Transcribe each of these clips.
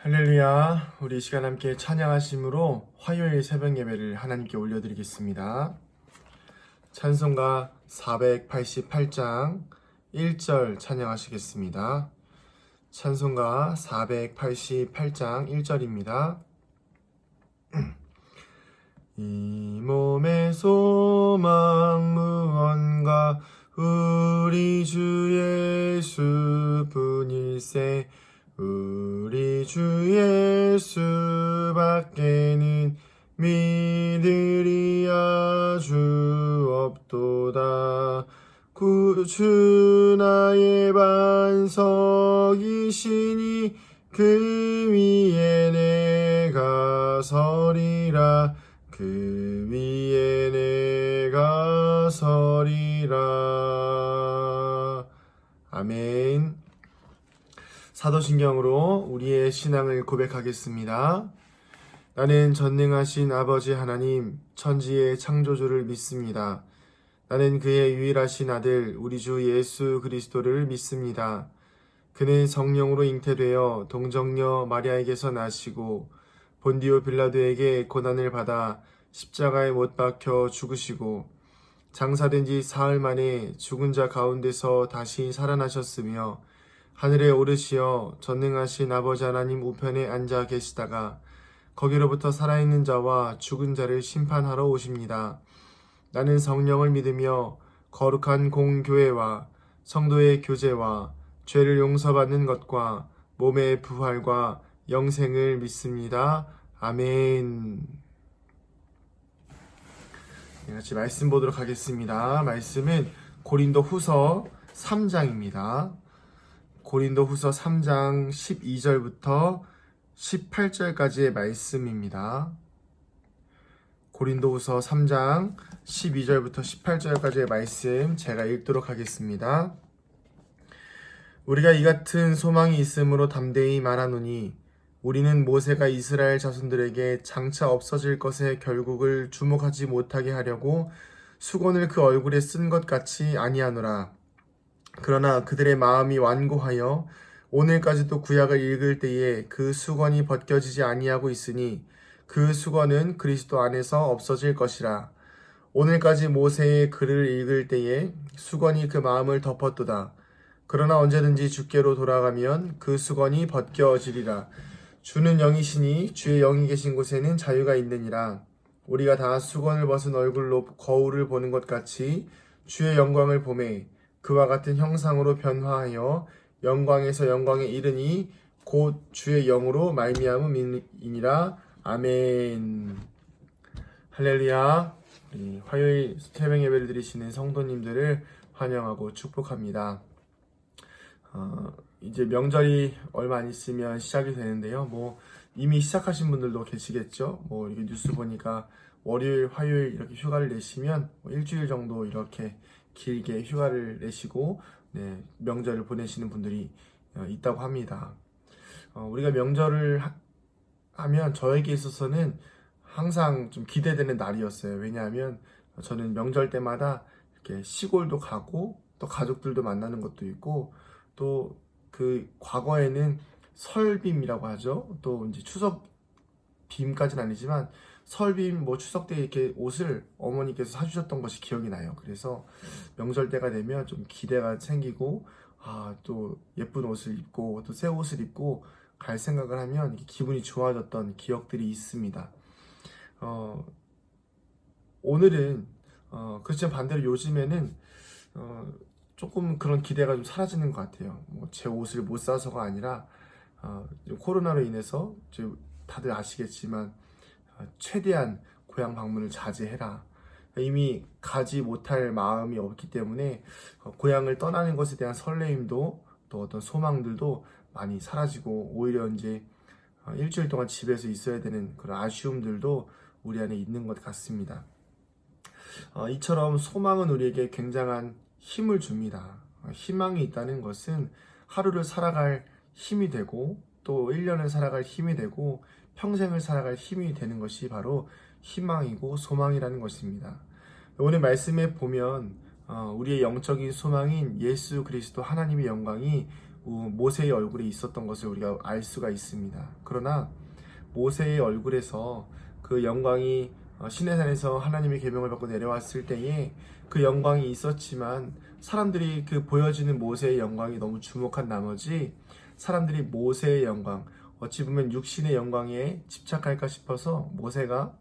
할렐루야. 우리 이 시간 함께 찬양하심으로 화요일 새벽 예배를 하나님께 올려드리겠습니다. 찬송가 488장 1절 찬양하시겠습니다. 찬송가 488장 1절입니다. 이 몸의 소망 무언가 우리 주 예수뿐일세. 우리 주 예수밖에는 믿으리 아주 없도다. 주 나의 반석이시니 그 위에 내가 서리라. 그 위에 내가 서리라. 아멘. 사도신경으로 우리의 신앙을 고백하겠습니다. 나는 전능하신 아버지 하나님, 천지의 창조주를 믿습니다. 나는 그의 유일하신 아들, 우리 주 예수 그리스도를 믿습니다. 그는 성령으로 잉태되어 동정녀 마리아에게서 나시고 본디오 빌라도에게 고난을 받아 십자가에 못 박혀 죽으시고 장사된 지 사흘 만에 죽은 자 가운데서 다시 살아나셨으며 하늘에 오르시어 전능하신 아버지 하나님 우편에 앉아 계시다가 거기로부터 살아있는 자와 죽은 자를 심판하러 오십니다. 나는 성령을 믿으며 거룩한 공교회와 성도의 교제와 죄를 용서받는 것과 몸의 부활과 영생을 믿습니다. 아멘. 같이 말씀 보도록 하겠습니다. 말씀은 고린도 후서 3장입니다. 고린도 후서 3장 12절부터 18절까지의 말씀입니다. 고린도 후서 3장 12절부터 18절까지의 말씀 제가 읽도록 하겠습니다. 우리가 이 같은 소망이 있으므로 담대히 말하노니 우리는 모세가 이스라엘 자손들에게 장차 없어질 것의 결국을 주목하지 못하게 하려고 수건을 그 얼굴에 쓴 것 같이 아니하노라. 그러나 그들의 마음이 완고하여 오늘까지도 구약을 읽을 때에 그 수건이 벗겨지지 아니하고 있으니 그 수건은 그리스도 안에서 없어질 것이라. 오늘까지 모세의 글을 읽을 때에 수건이 그 마음을 덮었도다. 그러나 언제든지 주께로 돌아가면 그 수건이 벗겨지리라. 주는 영이시니 주의 영이 계신 곳에는 자유가 있느니라. 우리가 다 수건을 벗은 얼굴로 거울을 보는 것 같이 주의 영광을 보매 그와 같은 형상으로 변화하여 영광에서 영광에 이르니 곧 주의 영으로 말미암음이니라. 아멘. 할렐루야. 화요일 새벽 예배를 드리시는 성도님들을 환영하고 축복합니다. 이제 명절이 얼마 안 있으면 시작이 되는데요. 이미 시작하신 분들도 계시겠죠. 이게 뉴스 보니까 월요일, 화요일 이렇게 휴가를 내시면 일주일 정도 이렇게 길게 휴가를 내시고 명절을 보내시는 분들이 있다고 합니다. 우리가 명절을 하면 저에게 있어서는 항상 좀 기대되는 날이었어요. 왜냐하면 저는 명절 때마다 이렇게 시골도 가고 또 가족들도 만나는 것도 있고 또 그 과거에는 설빔이라고 하죠. 또 이제 추석 빔까지는 아니지만 설빔 추석 때 이렇게 옷을 어머니께서 사주셨던 것이 기억이 나요. 그래서 명절 때가 되면 좀 기대가 생기고 또 예쁜 옷을 입고 또 새 옷을 입고 갈 생각을 하면 기분이 좋아졌던 기억들이 있습니다. 오늘은 그렇지만 반대로 요즘에는 조금 그런 기대가 좀 사라지는 것 같아요. 제 옷을 못 사서가 아니라 코로나로 인해서 다들 아시겠지만 최대한 고향 방문을 자제해라. 이미 가지 못할 마음이 없기 때문에 고향을 떠나는 것에 대한 설레임도 또 어떤 소망들도 많이 사라지고 오히려 이제 일주일 동안 집에서 있어야 되는 그런 아쉬움들도 우리 안에 있는 것 같습니다. 이처럼 소망은 우리에게 굉장한 힘을 줍니다. 희망이 있다는 것은 하루를 살아갈 힘이 되고 또 1년을 살아갈 힘이 되고 평생을 살아갈 힘이 되는 것이 바로 희망이고 소망이라는 것입니다. 오늘 말씀에 보면 우리의 영적인 소망인 예수 그리스도 하나님의 영광이 모세의 얼굴에 있었던 것을 우리가 알 수가 있습니다. 그러나 모세의 얼굴에서 그 영광이 시내산에서 하나님의 계명을 받고 내려왔을 때에 그 영광이 있었지만 사람들이 그 보여지는 모세의 영광이 너무 주목한 나머지 사람들이 모세의 영광, 어찌 보면 육신의 영광에 집착할까 싶어서 모세가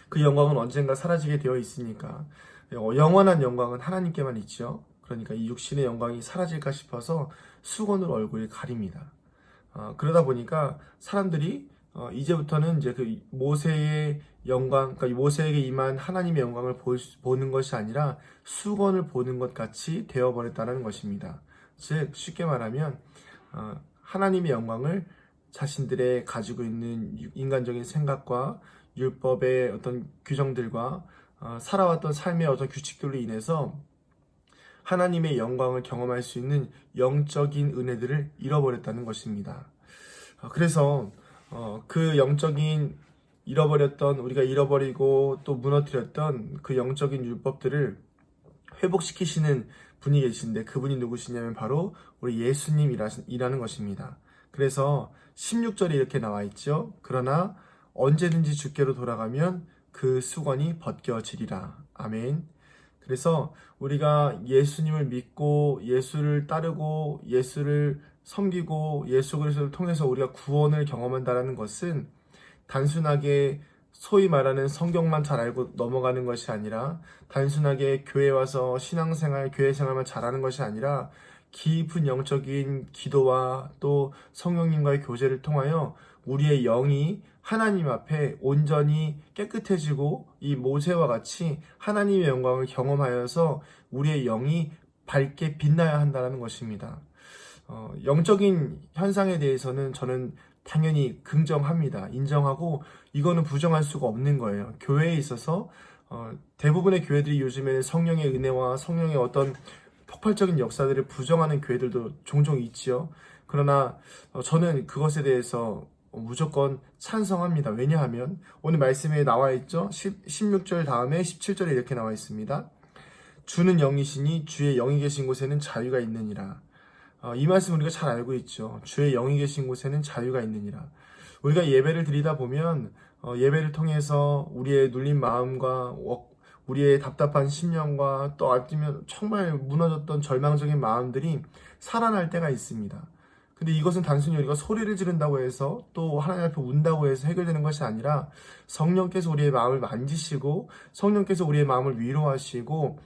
그 영광은 언젠가 사라지게 되어 있으니까 영원한 영광은 하나님께만 있죠. 그러니까 이 육신의 영광이 사라질까 싶어서 수건으로 얼굴을 가립니다. 그러다 보니까 사람들이 이제부터는 이제 그 모세의 영광, 그러니까 모세에게 임한 하나님의 영광을 보는 것이 아니라 수건을 보는 것 같이 되어버렸다는 것입니다. 즉 쉽게 말하면 하나님의 영광을 자신들의 가지고 있는 인간적인 생각과 율법의 어떤 규정들과 살아왔던 삶의 어떤 규칙들로 인해서 하나님의 영광을 경험할 수 있는 영적인 은혜들을 잃어버렸다는 것입니다. 그래서 그 영적인 잃어버렸던, 우리가 잃어버리고 또 무너뜨렸던 그 영적인 율법들을 회복시키시는 분이 계신데 그분이 누구시냐면 바로 우리 예수님이라는 것입니다. 그래서 16절에 이렇게 나와 있죠. 그러나 언제든지 주께로 돌아가면 그 수건이 벗겨지리라. 아멘. 그래서 우리가 예수님을 믿고 예수를 따르고 예수를 섬기고 예수 그리스도를 통해서 우리가 구원을 경험한다는 것은 단순하게 소위 말하는 성경만 잘 알고 넘어가는 것이 아니라 단순하게 교회 와서 신앙생활, 교회 생활만 잘하는 것이 아니라 깊은 영적인 기도와 또 성령님과의 교제를 통하여 우리의 영이 하나님 앞에 온전히 깨끗해지고 이 모세와 같이 하나님의 영광을 경험하여서 우리의 영이 밝게 빛나야 한다는 것입니다. 영적인 현상에 대해서는 저는 당연히 긍정합니다. 인정하고 이거는 부정할 수가 없는 거예요. 교회에 있어서 대부분의 교회들이 요즘에는 성령의 은혜와 성령의 어떤 폭발적인 역사들을 부정하는 교회들도 종종 있지요. 그러나 저는 그것에 대해서 무조건 찬성합니다. 왜냐하면 오늘 말씀에 나와 있죠. 16절 다음에 17절에 이렇게 나와 있습니다. 주는 영이시니 주의 영이 계신 곳에는 자유가 있느니라. 이 말씀 우리가 잘 알고 있죠. 주의 영이 계신 곳에는 자유가 있느니라. 우리가 예배를 드리다 보면 예배를 통해서 우리의 눌린 마음과 우리의 답답한 심령과 또 아니면 정말 무너졌던 절망적인 마음들이 살아날 때가 있습니다. 근데 이것은 단순히 우리가 소리를 지른다고 해서 또 하나님 앞에 운다고 해서 해결되는 것이 아니라 성령께서 우리의 마음을 만지시고 성령께서 우리의 마음을 위로하시고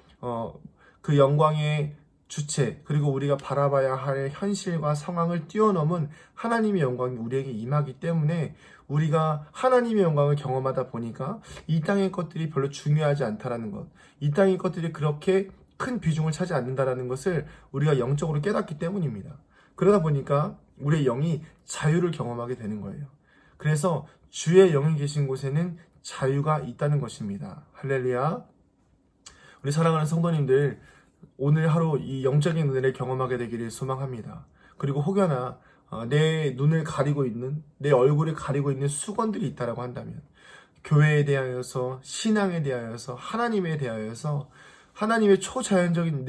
그 영광의 주체 그리고 우리가 바라봐야 할 현실과 상황을 뛰어넘은 하나님의 영광이 우리에게 임하기 때문에 우리가 하나님의 영광을 경험하다 보니까 이 땅의 것들이 별로 중요하지 않다라는 것, 이 땅의 것들이 그렇게 큰 비중을 차지 않는다라는 것을 우리가 영적으로 깨닫기 때문입니다. 그러다 보니까 우리의 영이 자유를 경험하게 되는 거예요. 그래서 주의 영이 계신 곳에는 자유가 있다는 것입니다. 할렐루야. 우리 사랑하는 성도님들, 오늘 하루 이 영적인 은혜를 경험하게 되기를 소망합니다. 그리고 혹여나 내 눈을 가리고 있는, 내 얼굴을 가리고 있는 수건들이 있다라고 한다면 교회에 대하여서, 신앙에 대하여서, 하나님에 대하여서 하나님의 초자연적인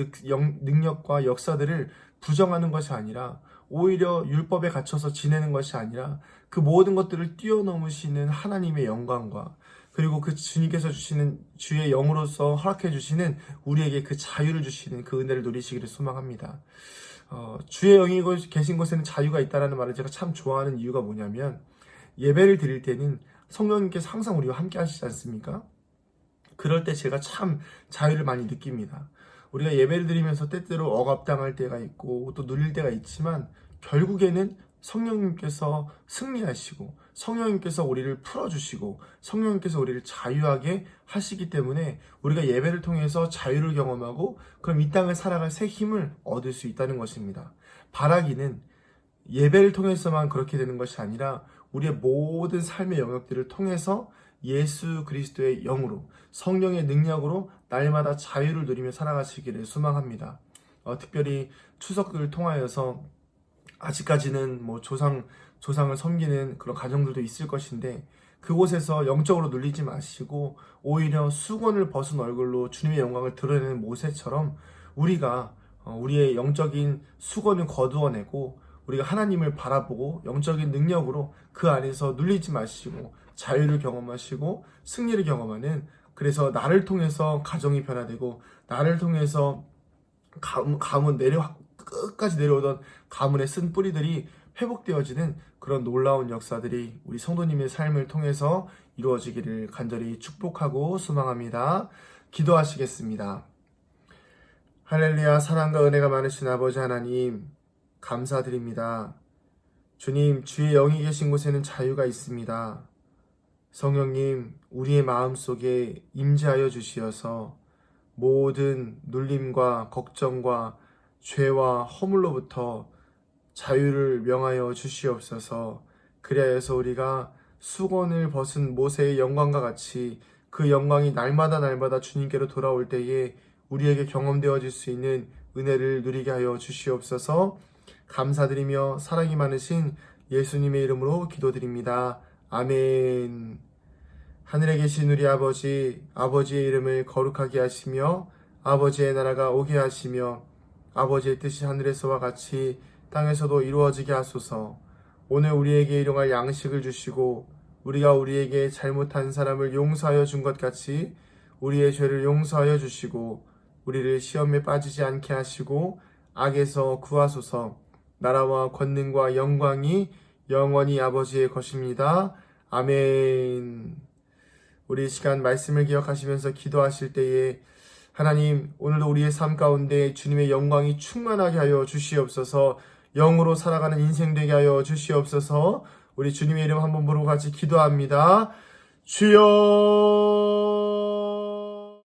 능력과 역사들을 부정하는 것이 아니라 오히려 율법에 갇혀서 지내는 것이 아니라 그 모든 것들을 뛰어넘으시는 하나님의 영광과 그리고 그 주님께서 주시는 주의 영으로서 허락해 주시는 우리에게 그 자유를 주시는 그 은혜를 누리시기를 소망합니다. 주의 영이 계신 곳에는 자유가 있다는 말을 제가 참 좋아하는 이유가 뭐냐면 예배를 드릴 때는 성령님께서 항상 우리와 함께 하시지 않습니까? 그럴 때 제가 참 자유를 많이 느낍니다. 우리가 예배를 드리면서 때때로 억압당할 때가 있고 또 눌릴 때가 있지만 결국에는 성령님께서 승리하시고 성령님께서 우리를 풀어주시고 성령님께서 우리를 자유하게 하시기 때문에 우리가 예배를 통해서 자유를 경험하고 그럼 이 땅을 살아갈 새 힘을 얻을 수 있다는 것입니다. 바라기는 예배를 통해서만 그렇게 되는 것이 아니라 우리의 모든 삶의 영역들을 통해서 예수 그리스도의 영으로 성령의 능력으로 날마다 자유를 누리며 살아가시기를 소망합니다. 특별히 추석을 통하여서 아직까지는 뭐 조상을 섬기는 그런 가정들도 있을 것인데 그곳에서 영적으로 눌리지 마시고 오히려 수건을 벗은 얼굴로 주님의 영광을 드러내는 모세처럼 우리가 우리의 영적인 수건을 거두어내고 우리가 하나님을 바라보고 영적인 능력으로 그 안에서 눌리지 마시고 자유를 경험하시고 승리를 경험하는, 그래서 나를 통해서 가정이 변화되고 나를 통해서 가문 끝까지 내려오던 가문의 쓴 뿌리들이 회복되어지는 그런 놀라운 역사들이 우리 성도님의 삶을 통해서 이루어지기를 간절히 축복하고 소망합니다. 기도하시겠습니다. 할렐루야. 사랑과 은혜가 많으신 아버지 하나님, 감사드립니다. 주님, 주의 영이 계신 곳에는 자유가 있습니다. 성령님, 우리의 마음속에 임재하여 주시어서 모든 눌림과 걱정과 죄와 허물로부터 자유를 명하여 주시옵소서. 그리하여서 우리가 수건을 벗은 모세의 영광과 같이 그 영광이 날마다 주님께로 돌아올 때에 우리에게 경험되어질 수 있는 은혜를 누리게 하여 주시옵소서. 감사드리며 사랑이 많으신 예수님의 이름으로 기도드립니다. 아멘. 하늘에 계신 우리 아버지, 아버지의 이름을 거룩하게 하시며 아버지의 나라가 오게 하시며 아버지의 뜻이 하늘에서와 같이 땅에서도 이루어지게 하소서. 오늘 우리에게 일용할 양식을 주시고 우리가 우리에게 잘못한 사람을 용서하여 준 것 같이 우리의 죄를 용서하여 주시고 우리를 시험에 빠지지 않게 하시고 악에서 구하소서. 나라와 권능과 영광이 영원히 아버지의 것입니다. 아멘. 우리 시간 말씀을 기억하시면서 기도하실 때에 하나님, 오늘도 우리의 삶 가운데 주님의 영광이 충만하게 하여 주시옵소서. 영으로 살아가는 인생 되게 하여 주시옵소서. 우리 주님의 이름 한번 부르고 같이 기도합니다. 주여